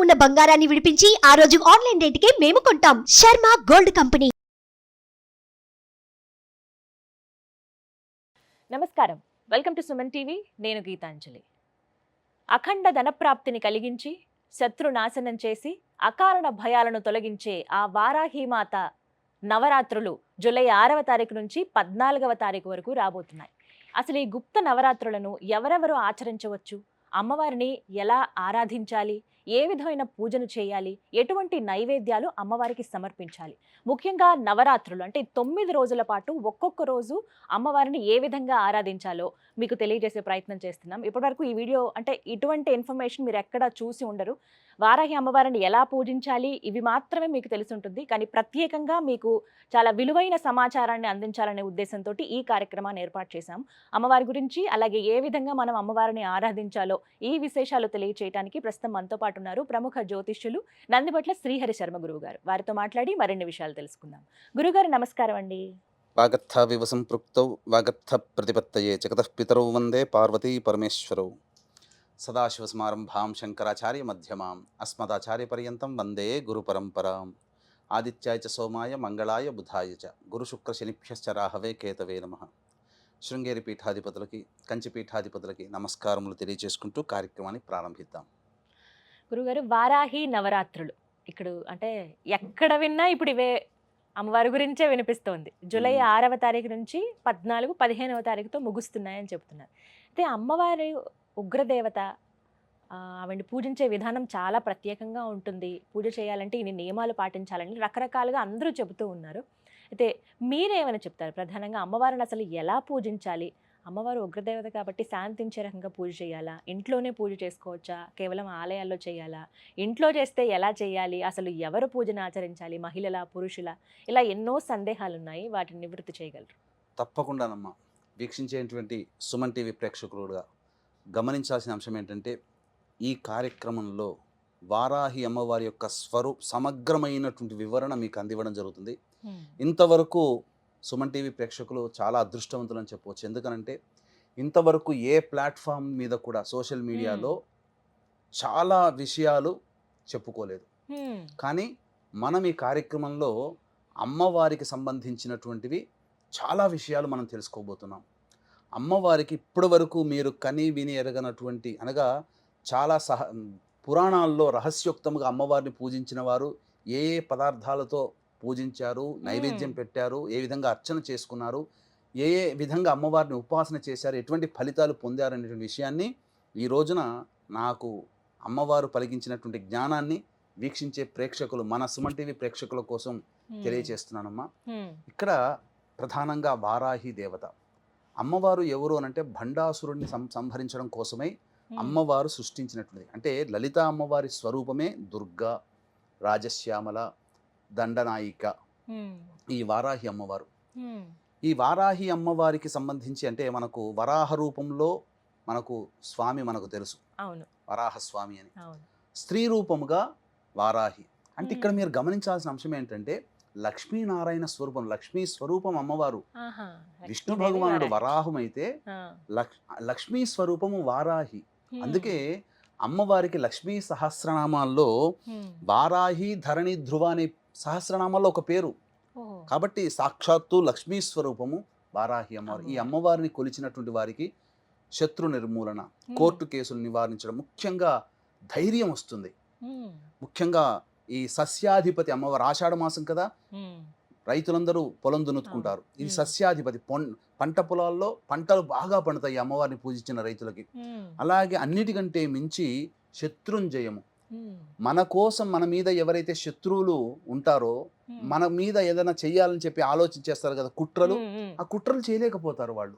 ఉన్న బంగారాన్ని విడిపించి ఆ రోజు ఆన్లైన్ రేటుకే మేము కొంటాం. Sharma gold company. నమస్కారం, వెల్కమ్ టు సుమన్ టీవీ. నేను గీతాంజలి. అఖండ ధనప్రాప్తిని కలిగించి శత్రు నాశనం చేసి అకారణ భయాలను తొలగించే ఆ వారాహీమాత నవరాత్రులు జూలై 6వ తారీఖు నుంచి 14వ తారీఖు వరకు రాబోతున్నాయి. అసలు ఈ గుప్త నవరాత్రులను ఎవరెవరు ఆచరించవచ్చు, అమ్మవారిని ఎలా ఆరాధించాలి, ఏ విధమైన పూజను చేయాలి, ఎటువంటి నైవేద్యాలు అమ్మవారికి సమర్పించాలి, ముఖ్యంగా నవరాత్రులు అంటే 9 రోజుల పాటు ఒక్కొక్క రోజు అమ్మవారిని ఏ విధంగా ఆరాధించాలో మీకు తెలియజేసే ప్రయత్నం చేస్తున్నాం. ఇప్పటివరకు ఈ వీడియో అంటే ఇటువంటి ఇన్ఫర్మేషన్ మీరు ఎక్కడ చూసి ఉండరు. వారాహి అమ్మవారిని ఎలా పూజించాలి ఇవి మాత్రమే మీకు తెలిసి ఉంటుంది. కానీ ప్రత్యేకంగా మీకు చాలా విలువైన సమాచారాన్ని అందించాలనే ఉద్దేశంతో ఈ కార్యక్రమాన్ని ఏర్పాటు చేశాం. అమ్మవారి గురించి అలాగే ఏ విధంగా మనం అమ్మవారిని ఆరాధించాలో ఈ విశేషాలు తెలియచేయడానికి ప్రస్తుతం మనతో పాటు ఉన్నారు ప్రముఖ జ్యోతిష్యులు నందిబట్ల శ్రీహరి శర్మ గురువు గారు. వారితో మాట్లాడి మరిన్ని విషయాలు తెలుసుకుందాం. గురుగారు నమస్కారం అండి. వాగర్థ వివసంపృక్తౌ వాగర్థ ప్రతిపత్తయే జగతః పితరౌ వందే పార్వతీ పరమేశ్వరౌ. సదాశివసమారంభాం శంకరాచార్య మధ్యమాం అస్మదాచార్య పర్యంతం వందే గురు పరంపరాం. ఆదిత్యాయ చ సోమాయ మంగళాయ బుధాయ చ గురుశుక్ర శనిభ్యశ్చ రాహవే కేతవే నమః. శృంగేరి పీఠాధిపతులకి కంచి పీఠాధిపతులకి నమస్కారములు తెలియజేసుకుంటూ కార్యక్రమాన్ని ప్రారంభిద్దాం. గురుగారు, వారాహి నవరాత్రులు ఇక్కడ అంటే ఎక్కడ విన్నా ఇప్పుడు ఇవే అమ్మవారి గురించే వినిపిస్తోంది. జూలై 6వ తారీఖు నుంచి 14, 15వ తారీఖుతో ముగుస్తున్నాయని చెప్తున్నారు. అయితే అమ్మవారి ఉగ్రదేవత, ఆవిడ్ని పూజించే విధానం చాలా ప్రత్యేకంగా ఉంటుంది. పూజ చేయాలంటే ఇన్ని నియమాలు పాటించాలని రకరకాలుగా అందరూ చెబుతూ ఉన్నారు. అయితే మీరేమైనా చెప్తారు? ప్రధానంగా అమ్మవారిని అసలు ఎలా పూజించాలి? అమ్మవారు ఉగ్రదేవత కాబట్టి శాంతించే రకంగా పూజ చేయాలా, ఇంట్లోనే పూజ చేసుకోవచ్చా, కేవలం ఆలయాల్లో చేయాలా, ఇంట్లో చేస్తే ఎలా చేయాలి, అసలు ఎవరు పూజను ఆచరించాలి, మహిళల పురుషుల, ఇలా ఎన్నో సందేహాలు ఉన్నాయి. వాటిని నివృత్తి చేయగలరు? తప్పకుండానమ్మా. వీక్షించేటువంటి సుమన్ టీవీ ప్రేక్షకులుగా గమనించాల్సిన అంశం ఏంటంటే, ఈ కార్యక్రమంలో వారాహి అమ్మవారి యొక్క సమగ్రమైనటువంటి వివరణ మీకు అందివ్వడం జరుగుతుంది. ఇంతవరకు సుమన్ టీవీ ప్రేక్షకులు చాలా అదృష్టవంతులు అని చెప్పవచ్చు. ఎందుకనంటే ఇంతవరకు ఏ ప్లాట్ఫామ్ మీద కూడా సోషల్ మీడియాలో చాలా విషయాలు చెప్పుకోలేదు. కానీ మనం ఈ కార్యక్రమంలో అమ్మవారికి సంబంధించినటువంటివి చాలా విషయాలు మనం తెలుసుకోబోతున్నాం. అమ్మవారికి ఇప్పటి వరకు మీరు కని విని ఎరగనటువంటి, అనగా చాలా పురాణాల్లో రహస్యోక్తంగా అమ్మవారిని పూజించిన వారు ఏ ఏ పదార్థాలతో పూజించారు, నైవేద్యం పెట్టారు, ఏ విధంగా అర్చన చేసుకున్నారు, ఏ ఏ విధంగా అమ్మవారిని ఉపాసన చేశారు, ఎటువంటి ఫలితాలు పొందారు అనేటువంటి విషయాన్ని ఈ రోజున నాకు అమ్మవారు పలికించినటువంటి జ్ఞానాన్ని వీక్షించే ప్రేక్షకులు, మన సుమన్ టీవీ ప్రేక్షకుల కోసం తెలియజేస్తున్నానమ్మా. ఇక్కడ ప్రధానంగా వారాహి దేవత అమ్మవారు ఎవరు అనంటే భండాసురుడిని సంహరించడం కోసమై అమ్మవారు సృష్టించినటువంటిది. అంటే లలిత అమ్మవారి స్వరూపమే దుర్గా, రాజశ్యామల, దండనాయిక ఈ వారాహి అమ్మవారు. ఈ వారాహి అమ్మవారికి సంబంధించి అంటే మనకు వరాహ రూపంలో మనకు స్వామి మనకు తెలుసు, వరాహ స్వామి అని. స్త్రీ రూపముగా వారాహి అంటే ఇక్కడ మీరు గమనించాల్సిన అంశం ఏంటంటే లక్ష్మీనారాయణ స్వరూపం, లక్ష్మీ స్వరూపం అమ్మవారు. విష్ణు భగవానుడు వరాహం అయితే లక్ష్మీ స్వరూపము వారాహి. అందుకే అమ్మవారికి లక్ష్మీ సహస్రనామాల్లో వారాహి, ధరణి, ధ్రువ అనే సహస్రనామాల్లో ఒక పేరు. కాబట్టి సాక్షాత్తు లక్ష్మీ స్వరూపము వారాహి అమ్మవారు. ఈ అమ్మవారిని కొలిచినటువంటి వారికి శత్రు నిర్మూలన, కోర్టు కేసులు నివారించడం, ముఖ్యంగా ధైర్యం వస్తుంది. ముఖ్యంగా ఈ సస్యాధిపతి అమ్మవారు, ఆషాఢ మాసం కదా, రైతులందరూ పొలం దున్నుకుంటారు. ఇది సస్యాధిపతి, పంట పొలాల్లో పంటలు బాగా పండుతాయి అమ్మవారిని పూజించిన రైతులకి. అలాగే అన్నిటికంటే మించి శత్రుంజయము. మన కోసం మన మీద ఎవరైతే శత్రువులు ఉంటారో, మన మీద ఏదైనా చెయ్యాలని చెప్పి ఆలోచించేస్తారు కదా, కుట్రలు, ఆ కుట్రలు చేయలేకపోతారు వాళ్ళు.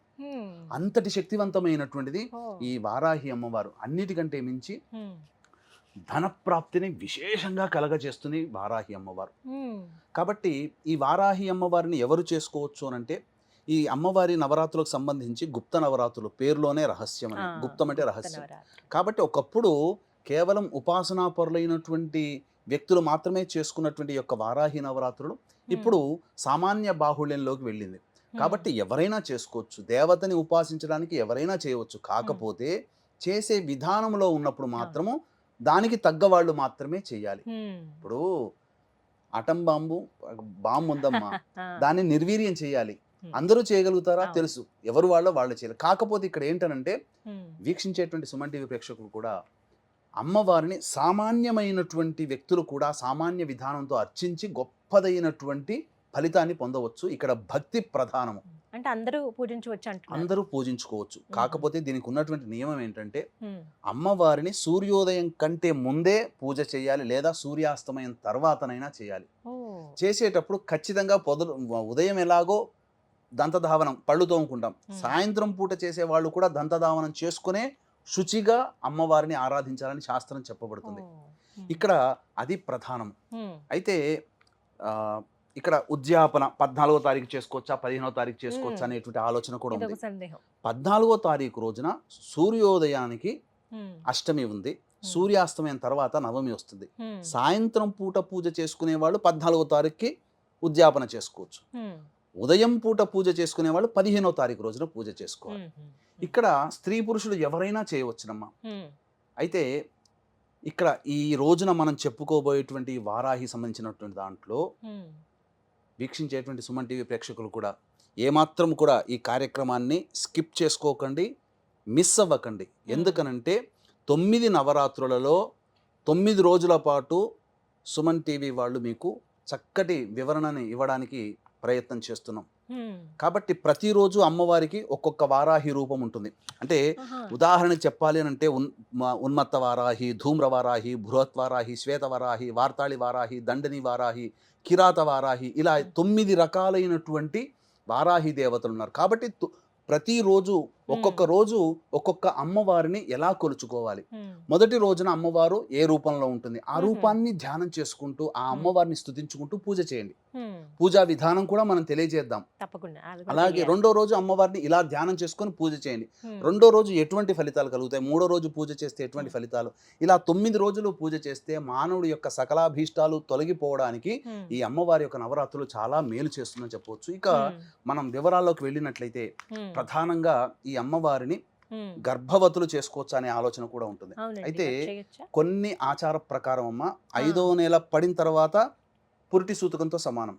అంతటి శక్తివంతమైనటువంటిది ఈ వారాహి అమ్మవారు. అన్నిటికంటే మించి ధనప్రాప్తిని విశేషంగా కలగజేస్తుంది వారాహి అమ్మవారు. కాబట్టి ఈ వారాహి అమ్మవారిని ఎవరు చేసుకోవచ్చు అనంటే, ఈ అమ్మవారి నవరాత్రులకు సంబంధించి గుప్త నవరాత్రులు పేరులోనే రహస్యం అని, గుప్తం అంటే రహస్యం. కాబట్టి ఒకప్పుడు కేవలం ఉపాసనాపరులైనటువంటి వ్యక్తులు మాత్రమే చేసుకున్నటువంటి యొక్క వారాహి నవరాత్రులు ఇప్పుడు సామాన్య బాహుళ్యంలోకి వెళ్ళింది. కాబట్టి ఎవరైనా చేసుకోవచ్చు, దేవతని ఉపాసించడానికి ఎవరైనా చేయవచ్చు. కాకపోతే చేసే విధానంలో ఉన్నప్పుడు మాత్రము దానికి తగ్గ వాళ్ళు మాత్రమే చేయాలి. ఇప్పుడు అటం బాంబు ఉందమ్మా, దాన్ని నిర్వీర్యం చేయాలి. అందరూ చేయగలుగుతారా? అవును. తెలుసు. ఎవరు వాళ్ళు చేయాలి. కాకపోతే ఇక్కడ ఏంటనంటే వీక్షించేటువంటి సుమన్ టీవీ ప్రేక్షకులు కూడా అమ్మవారిని సామాన్యమైనటువంటి వ్యక్తులు కూడా సామాన్య విధానంతో అర్చించి గొప్పదైనటువంటి ఫలితాన్ని పొందవచ్చు. ఇక్కడ భక్తి ప్రధానము. అంటే అందరూ పూజించవచ్చు అంటున్నారు. అందరూ పూజించుకోవచ్చు. కాకపోతే దీనికి ఉన్నటువంటి నియమం ఏంటంటే అమ్మవారిని సూర్యోదయం కంటే ముందే పూజ చేయాలి, లేదా సూర్యాస్తమయం తర్వాతనైనా చేయాలి. చేసేటప్పుడు ఖచ్చితంగా ఉదయం ఎలాగో దంతధావనం పళ్ళు తోముకుంటాం, సాయంత్రం పూట చేసే వాళ్ళు కూడా దంతధావనం చేసుకునే శుచిగా అమ్మవారిని ఆరాధించాలని శాస్త్రం చెప్పబడుతుంది. ఇక్కడ అది ప్రధానం. అయితే ఇక్కడ ఉద్యాపన 14వ తారీఖు చేసుకోవచ్చా, 15వ తారీఖు చేసుకోవచ్చా అనేటువంటి ఆలోచన కూడా ఉంది. 14వ తారీఖు రోజున సూర్యోదయానికి అష్టమి ఉంది, సూర్యాస్తమయం తర్వాత నవమి వస్తుంది. సాయంత్రం పూట పూజ చేసుకునే వాళ్ళు 14వ తారీఖుకి ఉద్యాపన చేసుకోవచ్చు. ఉదయం పూట పూజ చేసుకునే వాళ్ళు 15వ తారీఖు రోజున పూజ చేసుకోవాలి. ఇక్కడ స్త్రీ పురుషులు ఎవరైనా చేయవచ్చునమ్మా. అయితే ఇక్కడ ఈ రోజున మనం చెప్పుకోబోయేటువంటి వారాహి సంబంధించినటువంటి దాంట్లో వీక్షించేటువంటి సుమన్ టీవీ ప్రేక్షకులు కూడా ఏమాత్రం కూడా ఈ కార్యక్రమాన్ని స్కిప్ చేసుకోకండి, మిస్ అవ్వకండి. ఎందుకనంటే 9 నవరాత్రులలో 9 రోజుల పాటు సుమన్ టీవీ వాళ్ళు మీకు చక్కటి వివరణని ఇవ్వడానికి ప్రయత్నం చేస్తున్నాం. కాబట్టి ప్రతిరోజు అమ్మవారికి ఒక్కొక్క వారాహి రూపం ఉంటుంది. అంటే ఉదాహరణకు చెప్పాలి అని అంటే ఉన్మత్త వారాహి, ధూమ్ర వారాహి, బృహత్ వారాహి, శ్వేత వారాహి, వార్తాళి వారాహి, దండని వారాహి, కిరాత వారాహి, ఇలా 9 రకాలైనటువంటి వారాహి దేవతలు ఉన్నారు. కాబట్టి ప్రతిరోజు ఒక్కొక్క రోజు ఒక్కొక్క అమ్మవారిని ఎలా కొలుచుకోవాలి. మొదటి రోజున అమ్మవారు ఏ రూపంలో ఉంటుంది, ఆ రూపాన్ని ధ్యానం చేసుకుంటూ ఆ అమ్మవారిని స్తుతించుకుంటూ పూజ చేయండి. పూజా విధానం కూడా మనం తెలియజేద్దాం. అలాగే రెండో రోజు అమ్మవారిని ఇలా ధ్యానం చేసుకొని పూజ చేయండి. రెండో రోజు ఎటువంటి ఫలితాలు కలుగుతాయి, మూడో రోజు పూజ చేస్తే ఎటువంటి ఫలితాలు, ఇలా 9 రోజులు పూజ చేస్తే మానవుడి యొక్క సకలాభీష్టాలు తొలగిపోవడానికి ఈ అమ్మవారి యొక్క నవరాత్రులు చాలా మేలు చేస్తుందని చెప్పవచ్చు. ఇక మనం వివరాల్లోకి వెళ్ళినట్లయితే ప్రధానంగా ఈ అమ్మవారిని గర్భవతులు చేసుకోవచ్చు అనే ఆలోచన కూడా ఉంటుంది. అయితే కొన్ని ఆచార ప్రకారం అమ్మ 5వ నెల పడిన తర్వాత పురిటి సూతకంతో సమానం.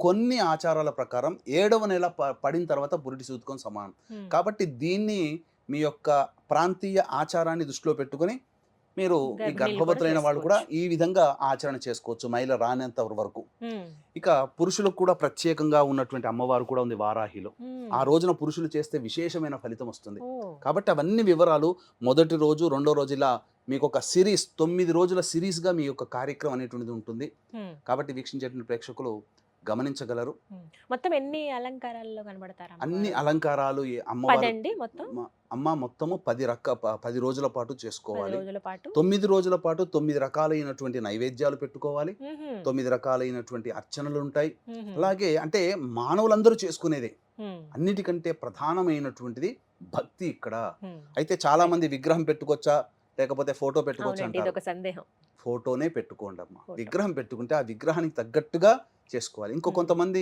కొన్ని ఆచారాల ప్రకారం 7వ నెల పడిన తర్వాత పురిటి సూతకం సమానం. కాబట్టి దీన్ని మీ యొక్క ప్రాంతీయ ఆచారాన్ని దృష్టిలో పెట్టుకొని మీరు ఈ గర్భవతులైన వాళ్ళు కూడా ఈ విధంగా ఆచరణ చేసుకోవచ్చు మైల రానంత వరకు. ఇక పురుషులకు కూడా ప్రత్యేకంగా ఉన్నటువంటి అమ్మవారు కూడా ఉంది వారాహిలో. ఆ రోజున పురుషులు చేస్తే విశేషమైన ఫలితం వస్తుంది. కాబట్టి అవన్నీ వివరాలు మొదటి రోజు రెండో రోజు ఇలా మీకు ఒక సిరీస్ 9 రోజుల సిరీస్గా మీ యొక్క కార్యక్రమం అనేటువంటిది ఉంటుంది. కాబట్టి వీక్షించేటువంటి ప్రేక్షకులు గమనించగలరు. మొత్తం ఎన్ని అలంకారాల్లో కనబడతారు? అన్ని అలంకారాలు అమ్మ మొత్తము 10 రోజుల పాటు చేసుకోవాలి. 9 రోజుల పాటు 9 రకాలైనటువంటి నైవేద్యాలు పెట్టుకోవాలి. 9 రకాలైనటువంటి అర్చనలు ఉంటాయి. అలాగే అంటే మానవులందరూ చేసుకునేదే. అన్నిటికంటే ప్రధానమైనటువంటిది భక్తి ఇక్కడ. అయితే చాలా మంది విగ్రహం పెట్టుకోవచ్చా లేకపోతే ఫోటో పెట్టుకోవచ్చా అంటారు. ఫోటోనే పెట్టుకోండి అమ్మ. విగ్రహం పెట్టుకుంటే ఆ విగ్రహానికి తగ్గట్టుగా చేసుకోవాలి. ఇంకో కొంతమంది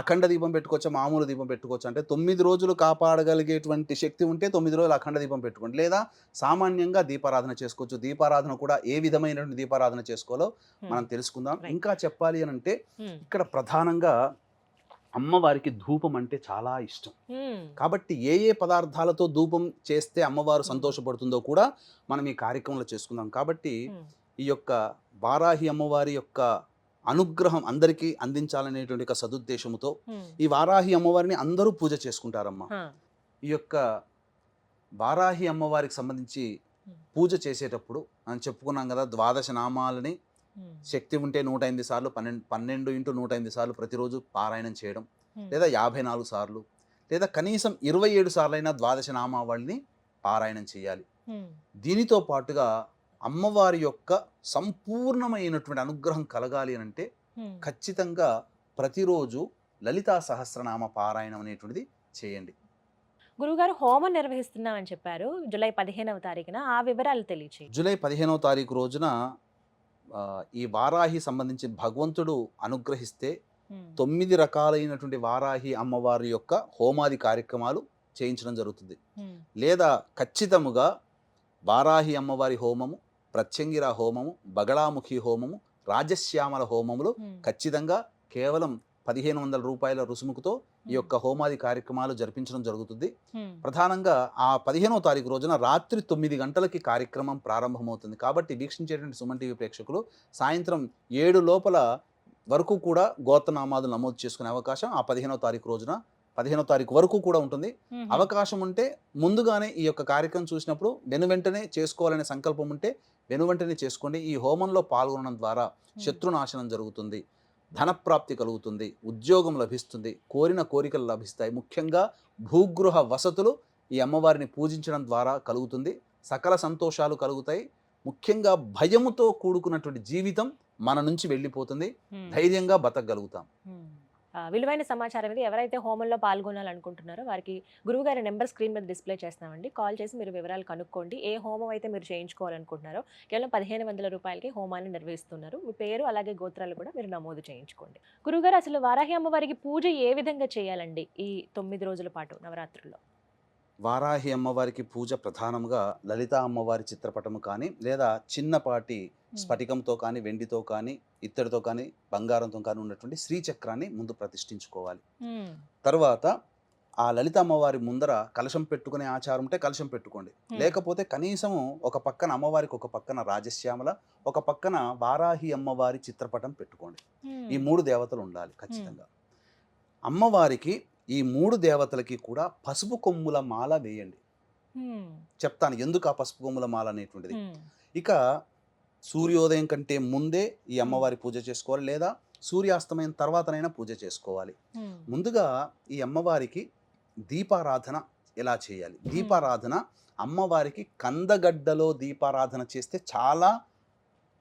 అఖండ దీపం పెట్టుకోవచ్చా మామూలు దీపం పెట్టుకోవచ్చు అంటే 9 రోజులు కాపాడగలిగేటువంటి శక్తి ఉంటే 9 రోజులు అఖండ దీపం పెట్టుకోండి, లేదా సామాన్యంగా దీపారాధన చేసుకోవచ్చు. దీపారాధన కూడా ఏ విధమైనటువంటి దీపారాధన చేసుకోవాలో మనం తెలుసుకుందాం. ఇంకా చెప్పాలి అని అంటే ఇక్కడ ప్రధానంగా అమ్మవారికి ధూపం అంటే చాలా ఇష్టం. కాబట్టి ఏ పదార్థాలతో ధూపం చేస్తే అమ్మవారు సంతోషపడుతుందో కూడా మనం ఈ కార్యక్రమంలో చేసుకుందాం. కాబట్టి ఈ యొక్క వారాహి అమ్మవారి యొక్క అనుగ్రహం అందరికీ అందించాలనేటువంటి ఒక సదుద్దేశంతో ఈ వారాహి అమ్మవారిని అందరూ పూజ చేసుకుంటారమ్మా. ఈ యొక్క వారాహి అమ్మవారికి సంబంధించి పూజ చేసేటప్పుడు మనం చెప్పుకున్నాం కదా, 12 నామాలని శక్తి ఉంటే 108 సార్లు 12 × 108 సార్లు ప్రతిరోజు పారాయణం చేయడం, లేదా 54 సార్లు, లేదా కనీసం 27 సార్లైనా 12 నామావళిని పారాయణం చేయాలి. దీనితో పాటుగా అమ్మవారి యొక్క సంపూర్ణమైనటువంటి అనుగ్రహం కలగాలి అని అంటే ఖచ్చితంగా ప్రతిరోజు లలితా సహస్రనామ పారాయణం అనేటువంటిది చేయండి. గురుగారు హోమం నిర్వహిస్తున్నామని చెప్పారు జూలై 15వ తారీఖున, ఆ వివరాలు తెలియచేయండి. జూలై 15వ తారీఖు రోజున ఈ వారాహి సంబంధించి భగవంతుడు అనుగ్రహిస్తే 9 రకాలైనటువంటి వారాహి అమ్మవారి యొక్క హోమాది కార్యక్రమాలు చేయించడం జరుగుతుంది. లేదా ఖచ్చితముగా వారాహి అమ్మవారి హోమము, ప్రత్యంగిర హోమము, బగళాముఖి హోమము, రాజశ్యామల హోమములు ఖచ్చితంగా కేవలం 1500 రూపాయల రుసుముకుతో ఈ యొక్క హోమాది కార్యక్రమాలు జరిపించడం జరుగుతుంది. ప్రధానంగా ఆ 15వ తారీఖు రోజున రాత్రి 9 గంటలకి కార్యక్రమం ప్రారంభమవుతుంది. కాబట్టి వీక్షించేటువంటి సుమన్ టీవీ ప్రేక్షకులు సాయంత్రం 7 లోపల వరకు కూడా గోత్రనామాలు నమోదు చేసుకునే అవకాశం ఆ 15వ తారీఖు రోజున 15వ తారీఖు వరకు కూడా ఉంటుంది. అవకాశం ఉంటే ముందుగానే ఈ యొక్క కార్యక్రమం చూసినప్పుడు వెనువెంటనే చేసుకోవాలనే సంకల్పం ఉంటే వెనువెంటనే చేసుకోండి. ఈ హోమంలో పాల్గొనడం ద్వారా శత్రునాశనం జరుగుతుంది, ధనప్రాప్తి కలుగుతుంది, ఉద్యోగం లభిస్తుంది, కోరిన కోరికలు లభిస్తాయి. ముఖ్యంగా భూగృహ వసతులు ఈ అమ్మవారిని పూజించడం ద్వారా కలుగుతుంది. సకల సంతోషాలు కలుగుతాయి. ముఖ్యంగా భయముతో కూడుకున్నటువంటి జీవితం మన నుంచి వెళ్ళిపోతుంది. ధైర్యంగా బతకగలుగుతాం. విలువైన సమాచారం ఇది. ఎవరైతే హోమంలో పాల్గొనాలనుకుంటున్నారో వారికి గురువుగారి నెంబర్ స్క్రీన్ మీద డిస్ప్లే చేస్తామండి. కాల్ చేసి మీరు వివరాలు కనుక్కోండి. ఏ హోమం అయితే మీరు చేయించుకోవాలనుకుంటున్నారో కేవలం 1500 రూపాయలకి హోమాన్ని నిర్వహిస్తున్నారు. మీ పేరు అలాగే గోత్రాలు కూడా మీరు నమోదు చేయించుకోండి. గురువుగారు, అసలు వారాహి అమ్మవారికి పూజ ఏ విధంగా చేయాలండి ఈ 9 రోజుల పాటు నవరాత్రుల్లో? వారాహి అమ్మవారికి పూజ ప్రధానంగా లలితా అమ్మవారి చిత్రపటము కానీ లేదా చిన్నపాటి స్ఫటికంతో కానీ వెండితో కానీ ఇత్తడితో కానీ బంగారంతో కానీ ఉన్నటువంటి శ్రీచక్రాన్ని ముందు ప్రతిష్ఠించుకోవాలి. తర్వాత ఆ లలిత అమ్మవారి ముందర కలశం పెట్టుకునే ఆచారం ఉంటే కలశం పెట్టుకోండి. లేకపోతే కనీసము ఒక పక్కన అమ్మవారికి ఒక పక్కన రాజశ్యామల, ఒక పక్కన వారాహి అమ్మవారి చిత్రపటం పెట్టుకోండి. ఈ 3 దేవతలు ఉండాలి ఖచ్చితంగా. అమ్మవారికి ఈ 3 దేవతలకి కూడా పసుపు కొమ్ముల మాల వేయండి. చెప్తాను ఎందుకు ఆ పసుపు కొమ్ముల మాల అనేటువంటిది. ఇక సూర్యోదయం కంటే ముందే ఈ అమ్మవారి పూజ చేసుకోవాలి, లేదా సూర్యాస్తమయం తర్వాతనైనా పూజ చేసుకోవాలి. ముందుగా ఈ అమ్మవారికి దీపారాధన ఎలా చేయాలి? దీపారాధన అమ్మవారికి కందగడ్డలో దీపారాధన చేస్తే చాలా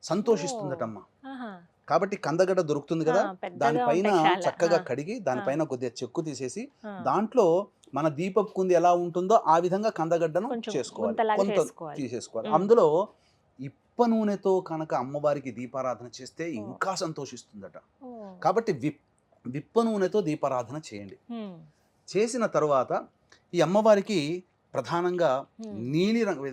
సంతోషిస్తుందటమ్మ. కాబట్టి కందగడ్డ దొరుకుతుంది కదా, దానిపైన చక్కగా కడిగి దానిపైన కొద్దిగా చెక్కు తీసేసి దాంట్లో మన దీపపు కుంది ఎలా ఉంటుందో ఆ విధంగా కందగడ్డను చేసుకోవాలి, కొంత తీసేసుకోవాలి. అందులో ఇప్ప నూనెతో కనుక అమ్మవారికి దీపారాధన చేస్తే ఇంకా సంతోషిస్తుందట. కాబట్టి విప్ప నూనెతో దీపారాధన చేయండి. చేసిన తర్వాత ఈ అమ్మవారికి ప్రధానంగా నీలి రంగు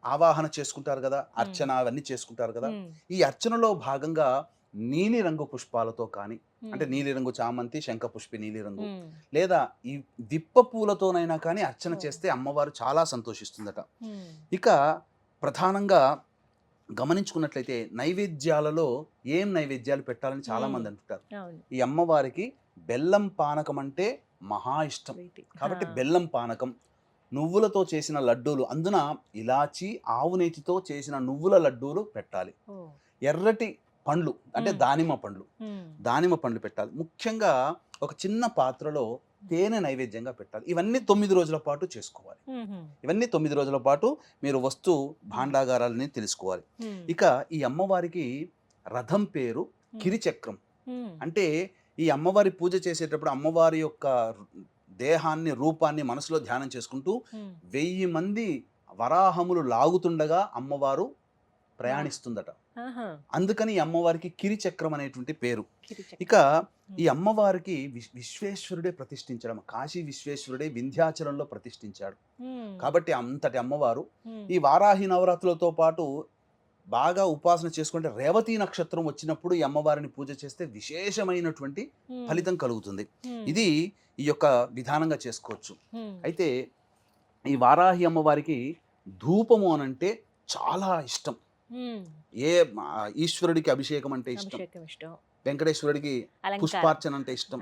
ఆవాహన చేసుకుంటారు కదా, అర్చన అవన్నీ చేసుకుంటారు కదా. ఈ అర్చనలో భాగంగా నీలి రంగు పుష్పాలతో కానీ, అంటే నీలిరంగు చామంతి, శంఖపుష్పి నీలిరంగు, లేదా ఈ విప్ప పూలతోనైనా కానీ అర్చన చేస్తే అమ్మవారు చాలా సంతోషిస్తుందట. ఇక ప్రధానంగా గమనించుకున్నట్లయితే నైవేద్యాలలో ఏం నైవేద్యాలు పెట్టాలని చాలా మంది అంటుంటారు. ఈ అమ్మవారికి బెల్లం పానకం అంటే మహా ఇష్టం. కాబట్టి బెల్లం పానకం, నువ్వులతో చేసిన లడ్డూలు, అందున ఇలాచి ఆవు నేతితో చేసిన నువ్వుల లడ్డూలు పెట్టాలి. ఎర్రటి పండ్లు అంటే దానిమ్మ పండ్లు పెట్టాలి. ముఖ్యంగా ఒక చిన్న పాత్రలో తేనె నైవేద్యంగా పెట్టాలి. ఇవన్నీ 9 రోజుల పాటు చేసుకోవాలి. ఇవన్నీ 9 రోజుల పాటు మీరు వస్తు భాండాగారాలని తెలుసుకోవాలి. ఇక ఈ అమ్మవారికి రథం పేరు కిరిచక్రం. అంటే ఈ అమ్మవారి పూజ చేసేటప్పుడు అమ్మవారి యొక్క దేహాన్ని, రూపాన్ని మనసులో ధ్యానం చేసుకుంటూ 1000 మంది వరాహములు లాగుతుండగా అమ్మవారు ప్రయాణిస్తుందట. అందుకని ఈ అమ్మవారికి కిరిచక్రం అనేటువంటి పేరు. ఇక ఈ అమ్మవారికి విశ్వేశ్వరుడే ప్రతిష్ఠించడం, కాశీ విశ్వేశ్వరుడే వింధ్యాచలంలో ప్రతిష్ఠించాడు. కాబట్టి అంతటి అమ్మవారు ఈ వారాహి నవరాత్రులతో పాటు బాగా ఉపాసన చేసుకుంటే రేవతి నక్షత్రం వచ్చినప్పుడు ఈ అమ్మవారిని పూజ చేస్తే విశేషమైనటువంటి ఫలితం కలుగుతుంది. ఇది ఈ యొక్క విధానంగా చేసుకోవచ్చు. అయితే ఈ వారాహి అమ్మవారికి ధూపము అనంటే చాలా ఇష్టం. ఏ ఈశ్వరుడికి అభిషేకం అంటే ఇష్టం, వెంకటేశ్వరుడికి పుష్పార్చన అంటే ఇష్టం,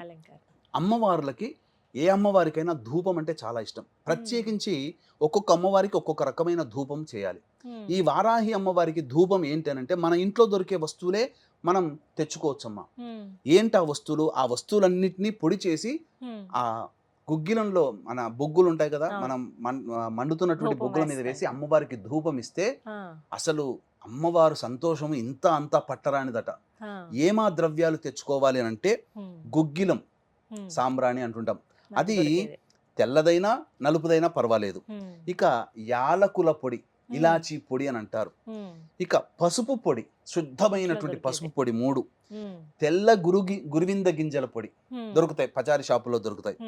అమ్మవార్లకి ఏ అమ్మవారికైనా ధూపం అంటే చాలా ఇష్టం. ప్రత్యేకించి ఒక్కొక్క అమ్మవారికి ఒక్కొక్క రకమైన ధూపం చేయాలి. ఈ వారాహి అమ్మవారికి ధూపం ఏంటి అని అంటే మన ఇంట్లో దొరికే వస్తువులే మనం తెచ్చుకోవచ్చమ్మా. ఏంటి ఆ వస్తువులు? ఆ వస్తువులన్నిటినీ పొడి చేసి ఆ గుగ్గిలంలో మన బొగ్గులు ఉంటాయి కదా, మనం మండుతున్నటువంటి బొగ్గుల మీద వేసి అమ్మవారికి ధూపం ఇస్తే అసలు అమ్మవారు సంతోషం ఇంత అంతా పట్టరానిదట. ఏమా ద్రవ్యాలు తెచ్చుకోవాలి అని అంటే గుగ్గిలం, సాంబ్రాణి అంటుంటాం, అది తెల్లదైనా నలుపుదైనా పర్వాలేదు. ఇక యాలకుల పొడి, ఇలాచీ పొడి అని అంటారు. ఇక పసుపు పొడి, శుద్ధమైనటువంటి పసుపు పొడి 3, తెల్ల గురువింద గింజల పొడి దొరుకుతాయి, పచారీ షాపులో దొరుకుతాయి.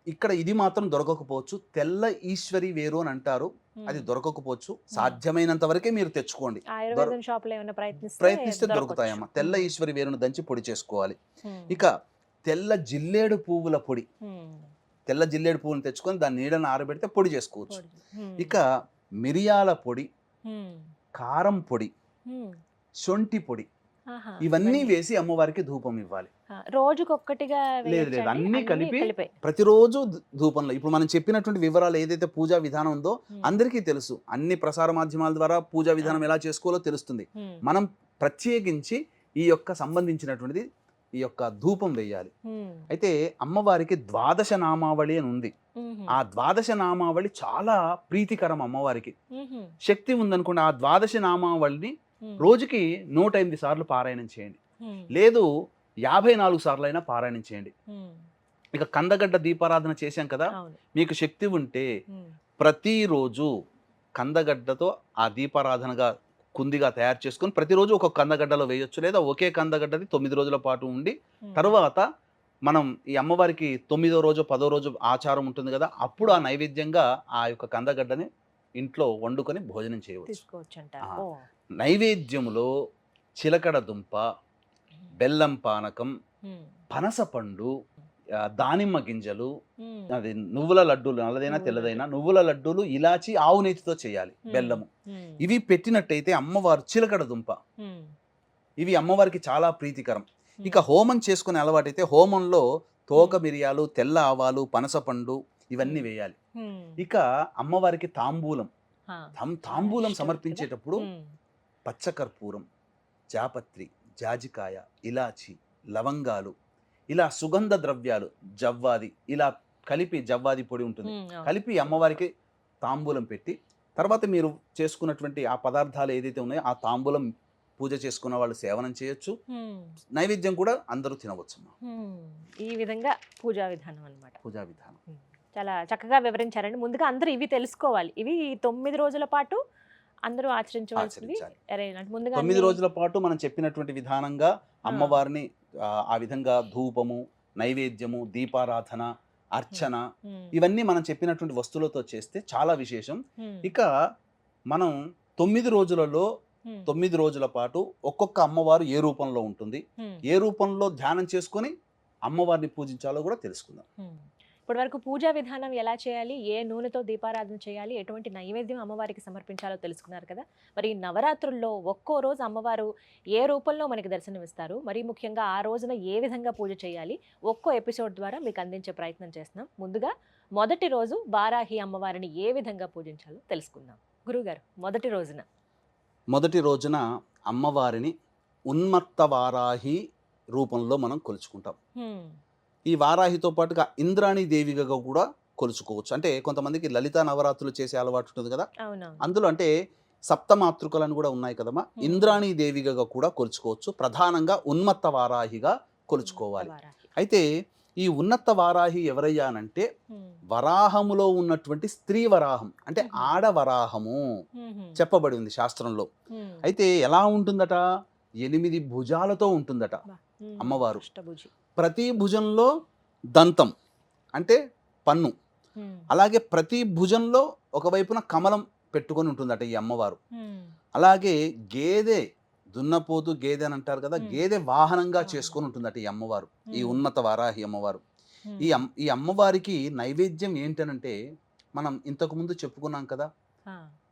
ఇక్కడ ఇది మాత్రం దొరకకపోవచ్చు, తెల్ల ఈశ్వరి వేరు అని అంటారు. అది దొరకకపోవచ్చు, సాధ్యమైనంత వరకే మీరు తెచ్చుకోండి. ఆయుర్వేదం షాప్ లో ఏమైనా ప్రయత్నిస్తే దొరుకుతాయమ్మా. తెల్ల ఈశ్వరి వేరును దంచి పొడి చేసుకోవాలి. ఇక తెల్ల జిల్లేడు పువ్వుల పొడి, తెల్ల జిల్లేడు పువ్వుని తెచ్చుకొని దాన్ని నీడను ఆరబెడితే పొడి చేసుకోవచ్చు. ఇక మిరియాల పొడి, కారం పొడి, శొంఠి పొడి, ఇవన్నీ వేసి అమ్మవారికి ధూపం ఇవ్వాలి. రోజుకొక్కటిగా లేదు అన్ని కలిపి ప్రతిరోజు ధూపంలో. ఇప్పుడు మనం చెప్పినటువంటి వివరాలు ఏదైతే పూజా విధానం ఉందో అందరికీ తెలుసు. అన్ని ప్రసార మాధ్యమాల ద్వారా పూజా విధానం ఎలా చేసుకోవాలో తెలుస్తుంది. మనం ప్రత్యేకించి ఈ యొక్క సంబంధించినటువంటిది ఈ యొక్క ధూపం వేయాలి. అయితే అమ్మవారికి ద్వాదశ నామావళి అని ఉంది. ఆ ద్వాదశ నామావళి చాలా ప్రీతికరం అమ్మవారికి. శక్తి ఉందనుకోండి, ఆ ద్వాదశ నామావళిని రోజుకి 108 సార్లు పారాయణం చేయండి, లేదు 54 సార్లు అయినా పారాయణం చేయండి. ఇక కందగడ్డ దీపారాధన చేశాం కదా, మీకు శక్తి ఉంటే ప్రతిరోజు కందగడ్డతో ఆ దీపారాధనగా కుందిగా తయారు చేసుకొని ప్రతిరోజు ఒక కందగడ్డలో వేయొచ్చు, లేదా ఒకే కందగడ్డది 9 రోజుల పాటు ఉండి తర్వాత మనం ఈ అమ్మవారికి 9వ రోజు 10వ రోజు ఆచారం ఉంటుంది కదా, అప్పుడు ఆ నైవేద్యంగా ఆ యొక్క కందగడ్డని ఇంట్లో వండుకొని భోజనం చేయవచ్చు. నైవేద్యములో చిలకడ దుంప, బెల్లం పానకం, పనసపండు, దానిమ్మ గింజలు, అది నువ్వుల లడ్డూలు, నల్లదైనా తెల్లదైనా నువ్వుల లడ్డూలు, ఇలాచి, ఆవు నెయ్యితో చేయాలి, బెల్లము, ఇవి పెట్టినట్టయితే అమ్మవారు, చిలకడ దుంప, ఇవి అమ్మవారికి చాలా ప్రీతికరం. ఇక హోమం చేసుకునే అలవాటైతే హోమంలో తోక మిరియాలు, తెల్ల ఆవాలు, పనసపండు ఇవన్నీ వేయాలి. ఇక అమ్మవారికి తాంబూలం సమర్పించేటప్పుడు పచ్చకర్పూరం, జాపత్రి, జాజికాయ, ఇలాచి, లవంగాలు, ఇలా సుగంధ ద్రవ్యాలు, జవ్వాది, ఇలా కలిపి, జవ్వాది పొడి ఉంటుంది, కలిపి అమ్మవారికి తాంబూలం పెట్టి తర్వాత మీరు చేసుకున్నటువంటి ఆ పదార్థాలు ఏదైతే ఉన్నాయో ఆ తాంబూలం పూజ చేసుకున్న వాళ్ళు సేవనం చేయొచ్చు, నైవేద్యం కూడా అందరూ తినవచ్చు. ఈ విధంగా పూజా విధానం అన్నమాట. పూజా విధానం చాలా చక్కగా వివరించారండి. ముందుగా అందరూ ఇవి తెలుసుకోవాలి. ఇవి 9 రోజుల పాటు అందరూ ఆచరించవలసినవి. 9 రోజుల పాటు మనం చెప్పినటువంటి విధానంగా అమ్మవారిని ఆ విధంగా ధూపము, నైవేద్యము, దీపారాధన, అర్చన, ఇవన్నీ మనం చెప్పినటువంటి వస్తువులతో చేస్తే చాలా విశేషం. ఇక మనం 9 రోజులలో 9 రోజుల పాటు ఒక్కొక్క అమ్మవారు ఏ రూపంలో ఉంటుంది, ఏ రూపంలో ధ్యానం చేసుకొని అమ్మవారిని పూజించాలో కూడా తెలుసుకుందాం. ఇప్పటి వరకు పూజా విధానం ఎలా చేయాలి, ఏ నూనెతో దీపారాధన చేయాలి, ఎటువంటి నైవేద్యం అమ్మవారికి సమర్పించాలో తెలుసుకున్నారు కదా. మరి నవరాత్రుల్లో ఒక్కో రోజు అమ్మవారు ఏ రూపంలో మనకి దర్శనమిస్తారు, మరి ముఖ్యంగా ఆ రోజున ఏ విధంగా పూజ చేయాలి, ఒక్కో ఎపిసోడ్ ద్వారా మీకు అందించే ప్రయత్నం చేస్తున్నాం. ముందుగా మొదటి రోజు వారాహి అమ్మవారిని ఏ విధంగా పూజించాలో తెలుసుకుందాం. గురువుగారు, మొదటి రోజున అమ్మవారిని ఉన్మత్త వారాహి రూపంలో మనం కొలుచుకుంటాం. ఈ వారాహితో పాటుగా ఇంద్రాణి దేవిగా కూడా కొలుచుకోవచ్చు. అంటే కొంతమందికి లలితా నవరాత్రులు చేసే అలవాటు ఉంటుంది కదా, అందులో అంటే సప్తమాతృకలను కూడా ఉన్నాయి కదమ్మా, ఇంద్రాణి దేవిగా కూడా కొలుచుకోవచ్చు. ప్రధానంగా ఉన్మత్త వారాహిగా కొలుచుకోవాలి. అయితే ఈ ఉన్నత వారాహి ఎవరయ్యా అనంటే వరాహములో ఉన్నటువంటి స్త్రీ వరాహం, అంటే ఆడవరాహము చెప్పబడి ఉంది శాస్త్రంలో. అయితే ఎలా ఉంటుందట, 8 భుజాలతో ఉంటుందట అమ్మవారు. ప్రతి భుజంలో దంతం అంటే పన్ను, అలాగే ప్రతి భుజంలో ఒకవైపున కమలం పెట్టుకొని ఉంటుందట ఈ అమ్మవారు. అలాగే గేదె, దున్నపోతు గేదె అని అంటారు కదా, గేదె వాహనంగా చేసుకొని ఉంటుందట ఈ అమ్మవారు, ఈ ఉన్నత వారాహి అమ్మవారు. ఈ అమ్మవారికి నైవేద్యం ఏంటనంటే మనం ఇంతకు ముందు చెప్పుకున్నాం కదా,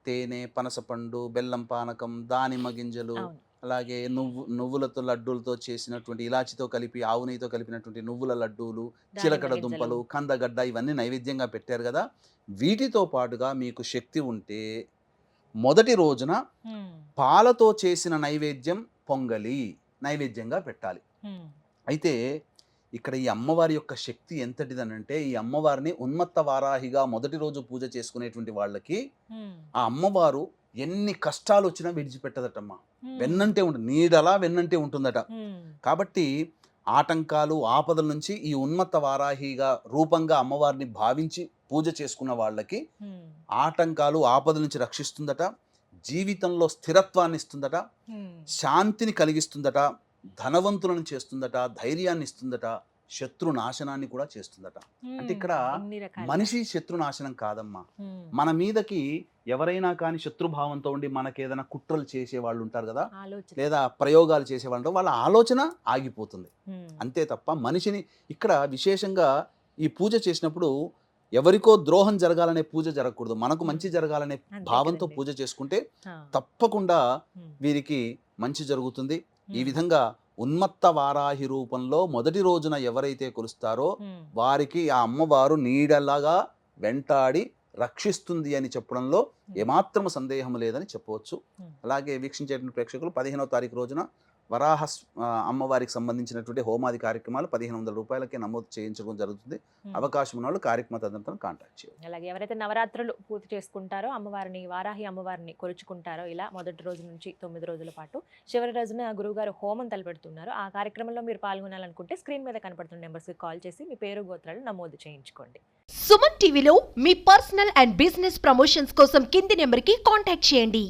తేనె, పనసపండు, బెల్లం పానకం, దానిమ్మ గింజలు, అలాగే నువ్వులతో లడ్డూలతో చేసినటువంటి, ఇలాచితో కలిపి, ఆవు నెయ్యితో కలిపినటువంటి నువ్వుల లడ్డూలు, చిలకడ దుంపలు, కందగడ్డ, ఇవన్నీ నైవేద్యంగా పెట్టారు కదా. వీటితో పాటుగా మీకు శక్తి ఉంటే మొదటి రోజున పాలతో చేసిన నైవేద్యం పొంగలి నైవేద్యంగా పెట్టాలి. అయితే ఇక్కడ ఈ అమ్మవారి యొక్క శక్తి ఎంతటిదనంటే, ఈ అమ్మవారిని ఉన్మత్త వారాహిగా మొదటి రోజు పూజ చేసుకునేటువంటి వాళ్ళకి ఆ అమ్మవారు ఎన్ని కష్టాలు వచ్చినా విడిచిపెట్టదటమ్మా, వెన్నంటే ఉంటుంది, నీడలా వెన్నంటే ఉంటుందట. కాబట్టి ఆటంకాలు, ఆపదల నుంచి ఈ ఉన్మత్త వారాహిగా రూపంగా అమ్మవారిని భావించి పూజ చేసుకున్న వాళ్ళకి ఆటంకాలు, ఆపదల నుంచి రక్షిస్తుందట, జీవితంలో స్థిరత్వాన్ని ఇస్తుందట, శాంతిని కలిగిస్తుందట, ధనవంతులను చేస్తుందట, ధైర్యాన్ని ఇస్తుందట, శత్రు నాశనాన్ని కూడా చేస్తుందట. అంటే ఇక్కడ ఇన్ని రకాలుగా. మనిషి శత్రు నాశనం కాదమ్మా. ఉమ్, మన మీదకి ఎవరైనా కానీ శత్రుభావంతో ఉండి మనకి ఏదైనా కుట్రలు చేసే వాళ్ళు ఉంటారు కదా, ఆలోచన. లేదా ప్రయోగాలు చేసేవాళ్ళు వాళ్ళ ఆలోచన ఆగిపోతుంది ఉమ్, అంతే తప్ప మనిషిని ఇక్కడ విశేషంగా ఈ పూజ చేసినప్పుడు ఎవరికో ద్రోహం జరగాలనే పూజ జరగకూడదు, మనకు మంచి జరగాలనే అంతే భావంతో కదండి. పూజ చేసుకుంటే ఆ, తప్పకుండా ఉమ్, వీరికి మంచి జరుగుతుంది. ఈ ఉమ్, విధంగా ఉన్మత్త వారాహి రూపంలో మొదటి రోజున ఎవరైతే కొలుస్తారో ఉమ్, వారికి ఆ అమ్మవారు నీడలాగా వెంటాడి రక్షిస్తుంది అని చెప్పడంలో ఏమాత్రం సందేహం లేదని చెప్పవచ్చు. Hmm. అలాగే వీక్షించేటువంటి ప్రేక్షకులు 15వ తారీఖు రోజున వరాహ అమ్మవారికి సంబంధించినటువంటి హోమాది కార్యక్రమాలు 1500 రూపాయలకే నమోదు చేయించడం జరుగుతుంది. ఉమ్. అవకాశం ఉన్న వాళ్ళు కార్యక్రమ తదనంతరం కాంటాక్ట్ చేయండి. అలాగే ఎవరైతే నవరాత్రులు పూర్తి చేసుకుంటారో అమ్మవారిని వారాహి అమ్మవారిని కొలుచుకుంటారో ఇలా మొదటి రోజు నుంచి 9 రోజుల పాటు చివరి రోజున గురువుగారు హోమం తలపెడుతున్నారు. ఆ కార్యక్రమంలో మీరు పాల్గొనాలనుకుంటే స్క్రీన్ మీద కనపడుతున్న నెంబర్స్కి కాల్ చేసి మీ పేరు గోత్రాలు నమోదు చేయించుకోండి. సుమన్ టీవీలో మీ పర్సనల్ అండ్ బిజినెస్ ప్రమోషన్స్ కోసం కింది నెంబర్కి కాంటాక్ట్ చేయండి.